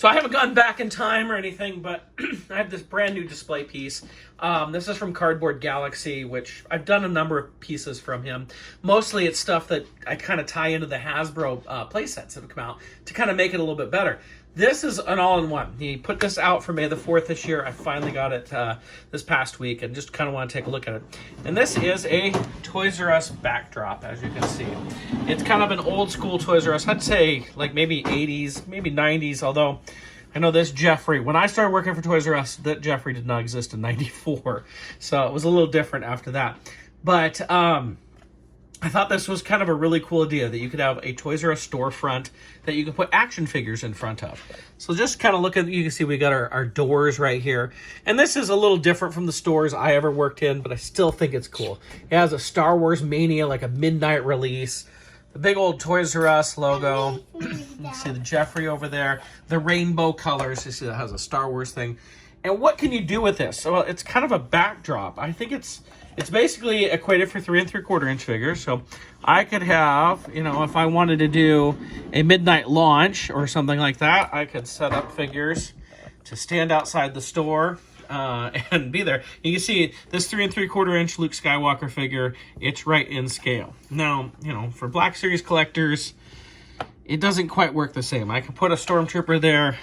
So I haven't gone back in time or anything, but I have this brand new display piece. This is from Cardboard Galaxy, which I've done a number of pieces from him. Mostly it's stuff that I kind of tie into the Hasbro play sets that have come out to kind of make it a little bit better. This is an all-in-one. He put this out for May the 4th this year. I finally got it this past week and just kind of want to take a look at it. And this is a Toys R Us backdrop, as you can see. It's kind of an old school Toys R Us. I'd say like maybe 80s, maybe 90s, although I know this Jeffrey, when I started working for Toys R Us, that Jeffrey did not exist in 94. So it was a little different after that. But I thought this was kind of a really cool idea that you could have a Toys R Us storefront that you could put action figures in front of. So just kind of look at, you can see we got our doors right here. And this is a little different from the stores I ever worked in, but I still think it's cool. It has a Star Wars Mania, like a midnight release. The big old Toys R Us logo. You see the Jeffrey over there. The rainbow colors. You see that has a Star Wars thing. And what can you do with this? Well, it's kind of a backdrop. I think it's basically equated for 3 3/4 inch figures. So I could have, you know, if I wanted to do a midnight launch or something like that, I could set up figures to stand outside the store and be there. You can see this 3 3/4 inch Luke Skywalker figure. It's right in scale. Now, you know, for Black Series collectors, it doesn't quite work the same. I could put a Stormtrooper there.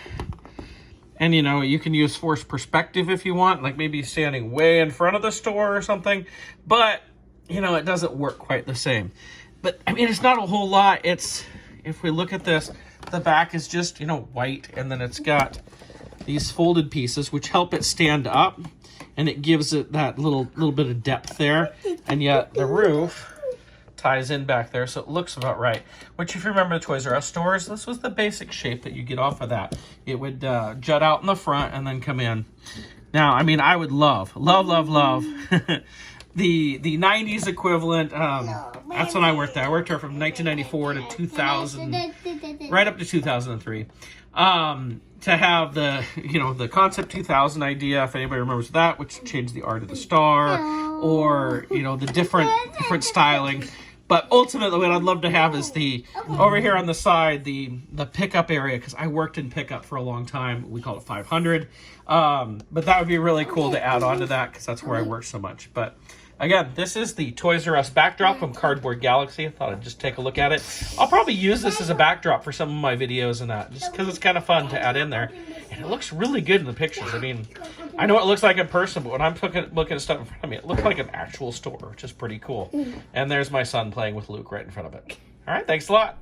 And, you know, you can use forced perspective if you want, like maybe standing way in front of the store or something. But, you know, it doesn't work quite the same. But, I mean, it's not a whole lot. It's, if we look at this, the back is just, you know, white. And then it's got these folded pieces, which help it stand up. And it gives it that little bit of depth there. And yet the roof ties in back there, so it looks about right. Which, if you remember the Toys R Us stores, this was the basic shape that you get off of that. It would jut out in the front and then come in. Now, I mean, I would love the 90s equivalent. That's when I worked there. I worked there from 1994 to 2000, right up to 2003. To have the, you know, the Concept 2000 idea, if anybody remembers that, which changed the art of the star, or, you know, the different styling. But ultimately, what I'd love to have is the, over here on the side, the pickup area, because I worked in pickup for a long time. We call it 500. But that would be really cool to add on to that, because that's where I work so much. But again, this is the Toys R Us backdrop from Cardboard Galaxy. I thought I'd just take a look at it. I'll probably use this as a backdrop for some of my videos and that, just because it's kind of fun to add in there. And it looks really good in the pictures. I mean, I know it looks like in person, but when I'm looking at stuff in front of me, it looks like an actual store, which is pretty cool. And there's my son playing with Luke right in front of it. All right, thanks a lot.